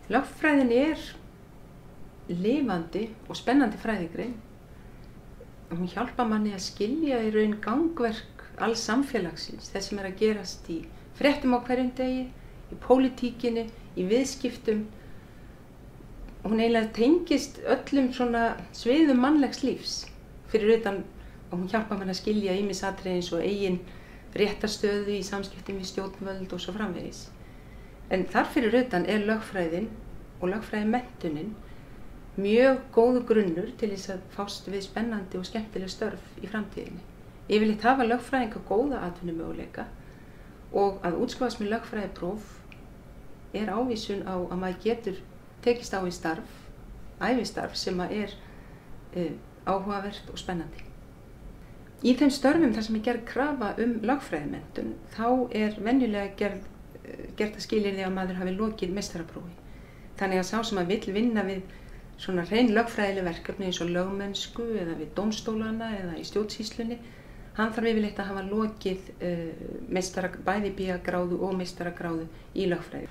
Lögfræðin lifandi og spennandi fræðigrein. Hún hjálpar manni að skilja í raun gangverk alls samfélagsins, þess sem að gerast í fréttum á hverjum degi, í pólitíkinni, í viðskiptum. Hún eiginlega tengist öllum svona sviðum mannlegs lífs, fyrir utan að hún hjálpar manni að skilja ýmis atriði eins og eigin réttarstöðu í samskiptum við stjórnvöld og svo framvegis. En þar fyrir utan lögfræðin og lögfræðimenntunin mjög góðu grunnur til þess að fást við spennandi og skemmtileg störf í framtíðinni. Yfirleitt hafa lögfræðingar góða atvinnumöguleika og að útskrifast með lögfræðipróf ávísun á að maður getur tekist á í starf, ævistarf sem áhugavert og spennandi. Í þeim störfum þar sem gerð krafa lögfræðimenntun þá venjulega gert að skilyrði að maður hafi lokið meistaraprófi. Þannig að sá sem að vill vinna við svona hrein lögfræðileg verkefni eins og lögmennsku eða við dómstólana eða í stjórnsýslunni, hann þarf yfirleitt að hafa lokið bæði BA-gráðu og meistaragráðu í lögfræði.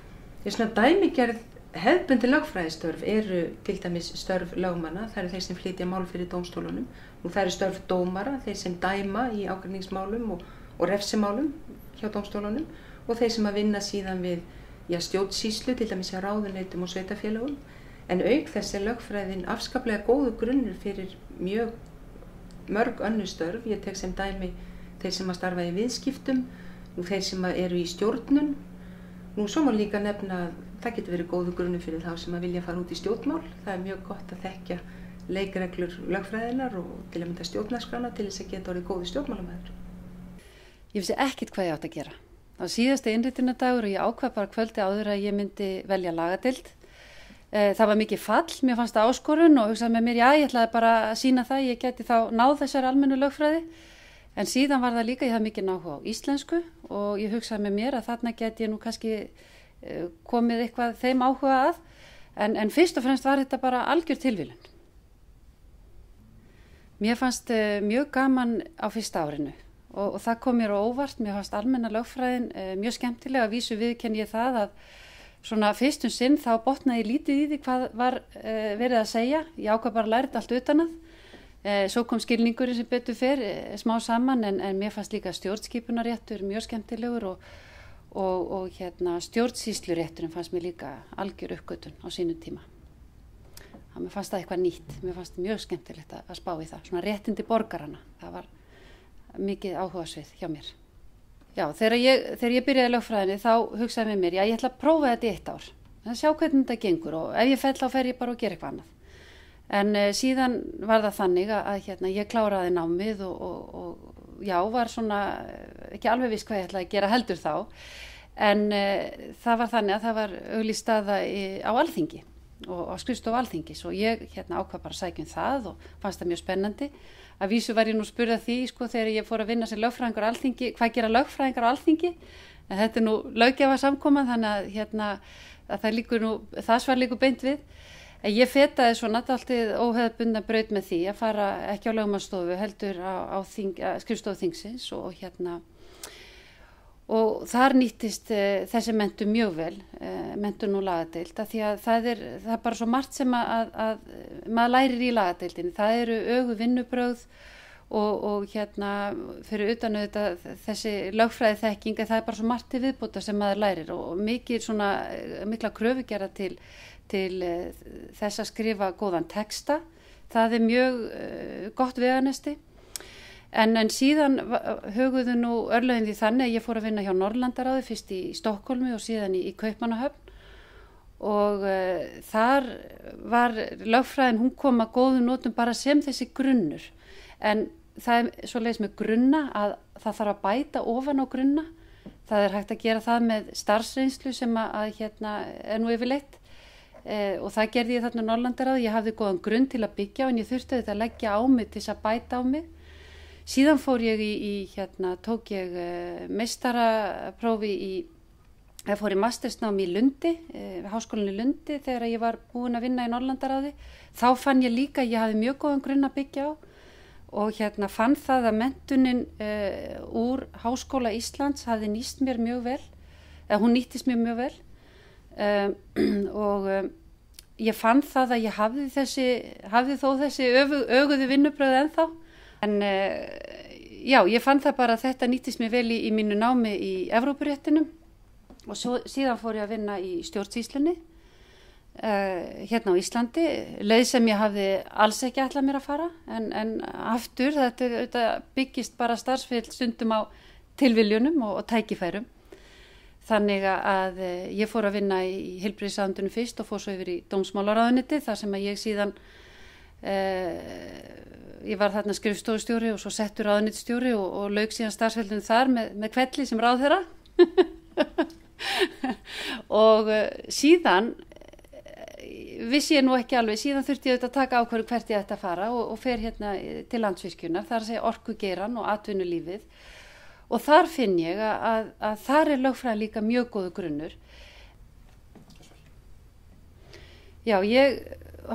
Svona dæmigerð hefðbundin lögfræðistörf eru til dæmis störf lögmanna, það eru þeir sem flytja mál fyrir dómstólunum, og það eru störf dómara, þeir sem dæma í ágreiningsmálum og refsimálum hjá dómstólunum, og þeir sem að vinna síðan við stjórnsýslu, til dæmis hjá ráðuneytum og sveitarfélögum. En auk þess lögfræðin afskaplega góðu grunnur fyrir mjög mörg önnur störf. Ég tek sem dæmi þeir sem að starfa í viðskiptum, þeir sem eru í stjórnun. Svo má líka nefna að það getur verið góðu grunnur fyrir þá sem að vilja fara út í stjórnmál. Það mjög gott að þekkja leikreglur lögfræðinar og til að mynda stjórnarskrána til þess að geta orðið góður stjórnmálamæður. Ég vissi ekkert hvað ég átt að gera. Á síðasti innritunardagur og ég ákvað bara kvöldi áður að ég myndi velja lagadeild. Það var mikið fall, mér fannst það áskorun og hugsaði með mér, ég ætlaði bara að sýna það, ég geti þá náð þessari almennu lögfræði. En síðan var það líka, ég hafði mikið áhuga á íslensku og ég hugsaði með mér að þarna geti ég nú kannski komið eitthvað þeim áhuga að. En fyrst og fremst var þetta bara algjör tilviljun. Mér fannst mjög gaman á fyrsta árinu og það kom mér á óvart, mér fannst almenna lögfræðin mjög skemmtilega, að vísu viðurkenni ég það að svona fyrst sinn þá botnaði ég lítið í því hvað var verið að segja. Ég ákvað bara að læra þetta allt utan að. Svo kom skilningurinn sem betur fer smá saman en mér fannst líka stjórnskipunarréttur mjög skemmtilegur og stjórnsýslurétturinn fannst mér líka algjör uppgötvun á sínum tíma. Mér fannst það eitthvað nýtt, mér fannst mjög skemmtilegt að spá í það. Svona réttindi borgarana, það var mikið áhugasvið hjá mér. Já, þegar ég byrjaði lögfræðinni þá hugsaði með mér, ég ætla að prófa þetta í 1 ár. Að sjá hvernig þetta gengur og ef ég fell þá fer ég bara og gera eitthvað annað. En síðan var það þannig að ég kláraði námið og var svona ekki alveg viss hvað ég ætlaði að gera heldur þá. En það var þannig að það var auglýst staða á Alþingi og á skrifstofu Alþingis og ég ákvað bara að sækja það og fannst það mjög spennandi. Að vísu var ég nú spurð að því þegar ég fór að vinna sem lögfræðingur á Alþingi, hvað gera lögfræðingar á Alþingi? En þetta nú löggjafarsamkoman þannig að það svar líkur beint við. En ég fetaði svona dálítið óhefðbundna braut með því að fara ekki á lögmannsstofu heldur á skrifstofu þingsins og þar nýttist þessi menntun mjög vel, menntun og lagadeild, af því að það er bara svo margt sem að maður lærir í lagadeildinni. Það eru ögu vinnubrögð og fyrir utan auðvitað þessi lögfræði þekking, það er bara svo margt til viðbótar sem maður lærir og mikla kröfugerða til þess að skrifa góðan texta. Það er mjög gott veganesti. En síðan höguðu nú örlögin því þannig að ég fór að vinna hjá Norðurlandaráði, fyrst í Stokkhólmi og síðan í Kaupmannahöfn og þar var lögfræðin, hún kom að góðum notum bara sem þessi grunnur. En það er svoleiðis með grunna að það þarf að bæta ofan á grunna. Það er hægt að gera það með starfsreynslu sem er nú yfirleitt og það gerði ég þarna Norðurlandaráði. Ég hafði góðan grunn til að byggja en ég þurfti þetta að leggja á mig til þess að bæta á mig. Síðan fór ég tók ég meistaraprófi fór í mastersnám í Lundi, háskólanum í Lundi þegar ég var búin að vinna í Norðurlandaráði. Þá fann ég líka að ég hafði mjög góðan grunn að byggja á og fann það að menntunin úr Háskóla Íslands hafði nýst mér mjög vel, eða hún nýttist mér mjög vel. og ég fann það að ég hafði þó þessi öguðu vinnubröð ennþá. En já, ég fann það bara að þetta nýttist mér vel í mínu námi í Evrópuréttinum og síðan fór ég að vinna í stjórnsýslunni hérna á Íslandi, leið sem ég hafði alls ekki ætlað mér að fara, en aftur þetta byggist bara starfsferill stundum á tilviljunum og tækifærum. Þannig að ég fór að vinna í heilbrigðisráðuneytinu fyrst og fór svo yfir í dómsmálaráðuneytið, þar sem að ég síðan, ég var þarna skrifstofustjóri og svo settur ráðuneytisstjóri og lauk síðan starfsferlinum þar með hvelli sem ráðherra. Og síðan vissi ég nú ekki alveg, síðan þurfti ég auðvitað að taka ákvörðu hvert ég ætti að fara og fer hérna til Landsvirkjunar, þar að segja orkugeirann og atvinnulífið. Og þar finn ég að þar lögfræðin líka mjög góðu grunnur. Já, ég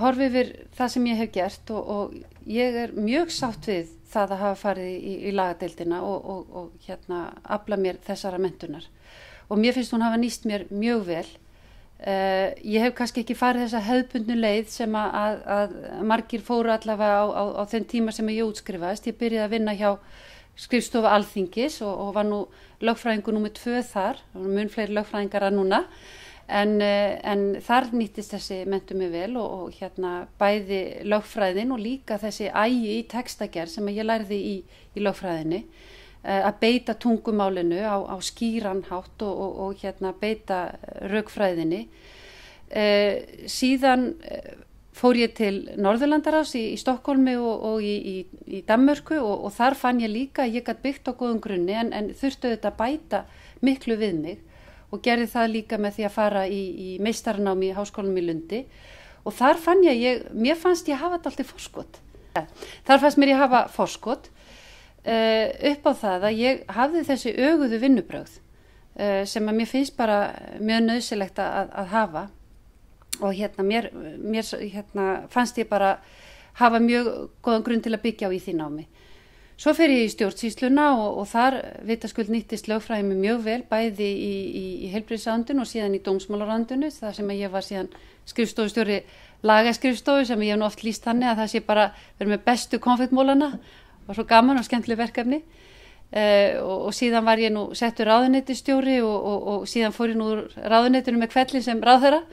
horfi yfir það sem ég hef gert og ég mjög sátt við það að hafa farið í lagadeildina og hérna afla mér þessara menntunar. Og mér finnst hún hafa nýst mér mjög vel. Ég hef kannski ekki farið þessa hefðbundnu leið sem að margir fóru allavega á þeim tíma sem ég útskrifaðist. Ég byrjaði að vinna hjá skrifstofa Alþingis og var nú lögfræðingur númer 2 þar, mun fleiri lögfræðingar að núna, en þar nýttist þessi menntun mig vel og hérna bæði lögfræðin og líka þessi ægi í textagerð sem ég lærði í lögfræðinni, að beita tungumálinu á skýran hátt og hérna beita rökfræðinni. Síðan fór ég til Norðurlandaráðs í Stokkólmi og í Danmörku og þar fann ég líka að ég gat byggt á góðum grunni en þurfti auðvitað að bæta miklu við mig og gerði það líka með því að fara í meistaranámi í Háskólanum í Lundi og þar fann mér fannst ég hafa þetta alltaf forskot. Þar fannst mér ég hafa forskot upp á það að ég hafði þessi öguðu vinnubrögð sem að mér finnst bara mjög nauðsynlegt að hafa. Og hérna mér fannst ég bara hafa mjög góðan grunn til að byggja á í því námi. Svo fer ég í stjórnsýsluna og þar vitaskuld nýttist lögfræðin mig mjög vel, bæði í heilbrigðisráðuneytinu og síðan í dómsmálaráðuneytinu, þar sem ég var síðan skrifstofustjóri lagaskrifstofu sem ég hef nú oft lýst þannig að það sé bara verið með bestu konfektmólana og svo gaman og skemmtileg verkefni. Og síðan var ég nú settur ráðuneytisstjóri og síðan fór ég nú ráðuneytinu með hvelli sem ráðherra.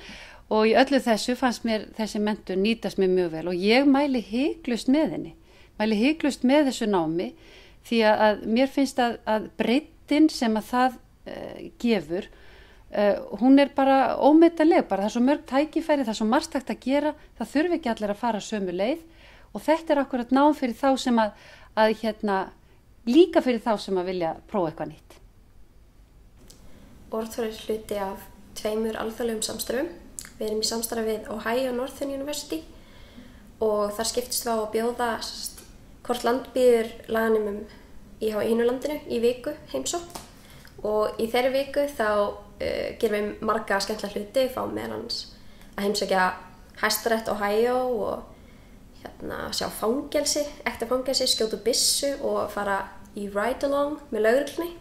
Og í öllu þessu fannst mér þessi menntun nýtast mér mjög vel og ég mæli hiklaust með henni, mæli hiklaust með þessu námi því að mér finnst að breiddin sem að það gefur, hún bara ómetanleg, bara það er svo mörg tækifæri, það er svo margt hægt að gera, það þurfi ekki allir að fara sömu leið og þetta er akkurat nám fyrir þá sem að hérna, líka fyrir þá sem að vilja prófa eitthvað nýtt. Orðfræði er hluti af 2 alþjóðlegum samstarfum. Við erum í samstarfi við Ohio Northern University og þar skiptist við á að bjóða hvort land býður laganemum í hinu landinu í viku heimsókn og í þeirri viku þá gerum við marga skemmtilega hluti, fáum meðal annars að heimsækja Hæstarétt Ohio og hérna sjá fangelsi, ekta fangelsi, skjóta byssu og fara í ride-along með lögreglunni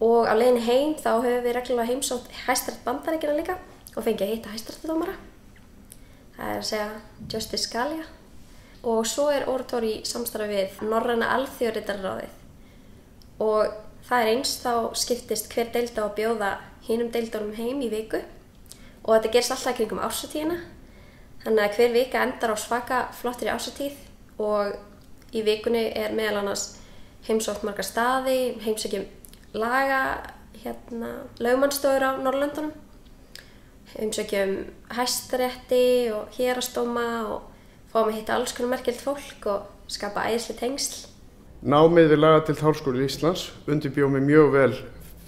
og á leiðinni heim þá höfum við reglulega heimsótt Hæstarétt Bandaríkjanna líka og fengi að hitta hæstaréttardómara, það er að segja Justice Scalia og svo er Orator í samstarfi við Norræna alþjóðaritararáðið og það er eins þá skiptist hver deild á að bjóða hinum deildunum heim í viku og þetta gerist alltaf kringum árshátíðina þannig að hver vika endar á svaka flottri árshátíð og í vikunni er meðal annars heimsótt marga staði, heimsækjum lögmannsstofur á Norðurlöndunum, heimsækjum Hæstarétti og héraðsdóma og fáum að hitta alls konar merkilegt fólk og skapa æðisleg tengsl. Námið við lagadeild Háskóla Íslands undirbjó mig mjög vel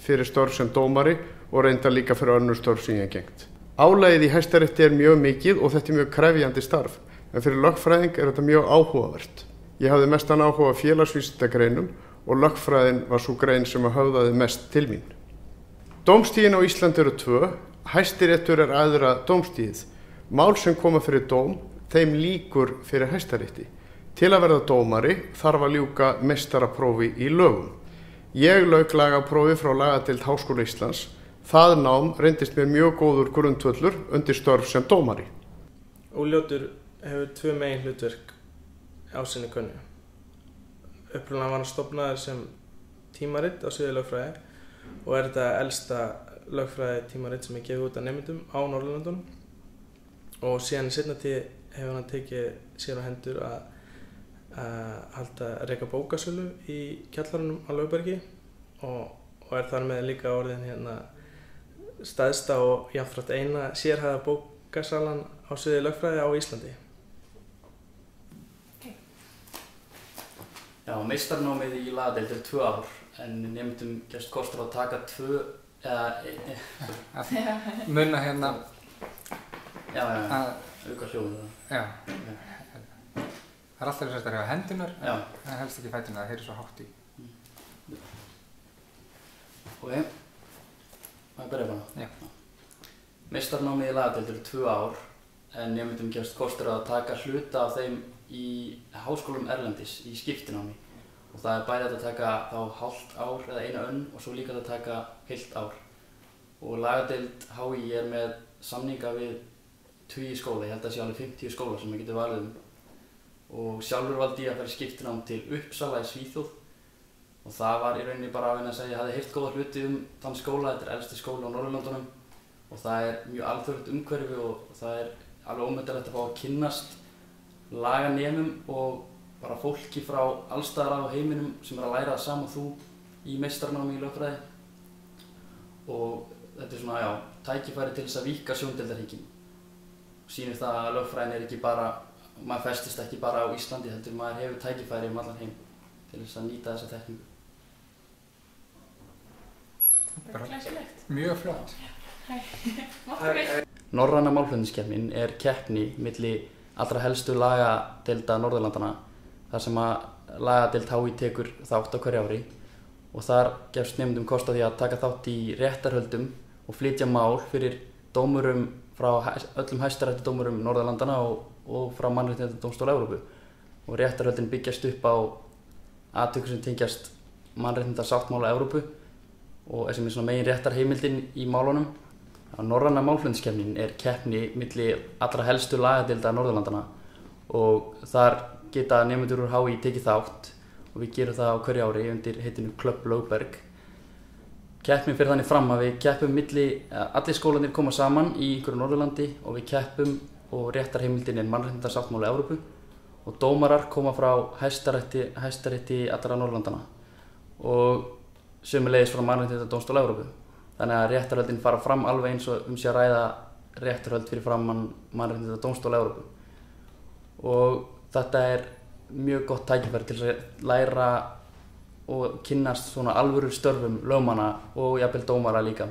fyrir störf sem dómari og reyndar líka fyrir önnur störf sem ég hef gegnt. Álagið í Hæstarétti er mjög mikið og þetta er mjög krefjandi starf, en fyrir lögfræðing er þetta mjög áhugavert. Ég hafði mestan áhuga á félagsvísindagreinum og lögfræðin var sú grein sem höfðaði mest til mín. Dómstigin á Íslandi eru 2, Hæstiréttur er æðra dómstigið. Mál sem koma fyrir dóm, þeim lýkur fyrir Hæstarétti. Til að verða dómari þarf að ljúka meistaraprófi í lögum. Ég lauk lagaprófi frá lagadeild Háskóla Íslands Það nám reyndist mér mjög góður grundvöllur undir störf sem dómari. Úljótur hefur 2 megin hlutverk á sinni könnu. Upprunalega var hann stofnaður sem tímarit á sviði lögfræði og þetta elsta lögfræði tímarit sem gefið út af nemendum á Norðurlöndunum. Og síðan í seinni tíð hefur hann tekið sér á hendur að reka bókasölu í kjallarunum á Lögbergi og þar með líka orðin stærsta og jafnframt eina sérhæfða bókasalan á sviði lögfræði á Íslandi. Já, meistarnámið í lagadeild 2 ár, en nemendum gefst kostur að taka 2 Munna hérna. Já, auka hljóðið. Já. Það alltaf þess að hreyfa hendunar, en helst ekki fæturna, það heyrir svo hátt í. Ok, maður byrja bara. Já. Meistarnámið í lagadeild 2 ár, en nemendum gefst kostur að taka hluta af þeim í háskólum erlendis í skiptinámi. Og það bæði hægt að taka þá hálft ár eða 1 önn og svo líka að taka heilt ár. Og lagadeild HÍ með samninga við 20 skóla, ég held að það sé alveg 50 skóla sem maður getur valið Og sjálfur valdi ég að fara í skiptinám til Uppsala í Svíþjóð. Og það var í rauninni bara að segja, ég hafði heyrt góða hluti þann skóla, þetta elsti skóli á Norðurlöndunum. Og það mjög alþjóðlegt umhverfi og það alveg ómetanlegt að fá að kynnast laganemum og bara fólki frá alls staðar á heiminum sem að læra það sama þú í meistarnámi í lögfræði. Og þetta svona, tækifæri til þess að víkka sjóndeildarhringinn. Sýnir það að lögfræðin ekki bara, maður festist ekki bara á Íslandi, heldur maður hefur tækifæri allan heim til þess að nýta þessa þekkingu. Mjög flott. Norræna málflutningskeppnin keppni milli allra helstu lagadeilda Norðurlandana, þar sem að lagadeild HÍ tekur þátt á hverju ári og þar gefst nemendum kost á því að taka þátt í réttarhöldum og flytja mál fyrir dómurum frá öllum hæstaréttardómurum Norðurlandana og frá Mannréttindadómstóli Evrópu. Og réttarhöldin byggjast upp á atvikum sem tengjast mannréttindasáttmála Evrópu og sem svona megin réttarheimildin í málunum. Norræna málflutningskeppnin keppni milli allra helstu lagadeilda Norðurlandana og þar geta nemendur úr HÍ tekið þátt og við gerum það á hverju ári undir heitinu Club Lögberg. Keppnin fer þannig fram að við keppum allir skólarnir koma saman í einhverju Norðurlandi og við keppum og réttarheimildin Mannréttindasáttmáli Evrópu og dómarar koma frá hæstarétti allra Norðurlandana og sömuleiðis frá Mannréttindadómstóli Evrópu. Þannig að réttarhöldin fara fram alveg eins og sé að ræða réttarhöld fyrir framan Mannréttindadómstóli Evrópu. Og þetta mjög gott tækifæri til að læra og kynnast svona alvöru störfum lögmanna og jafnvel dómara líka.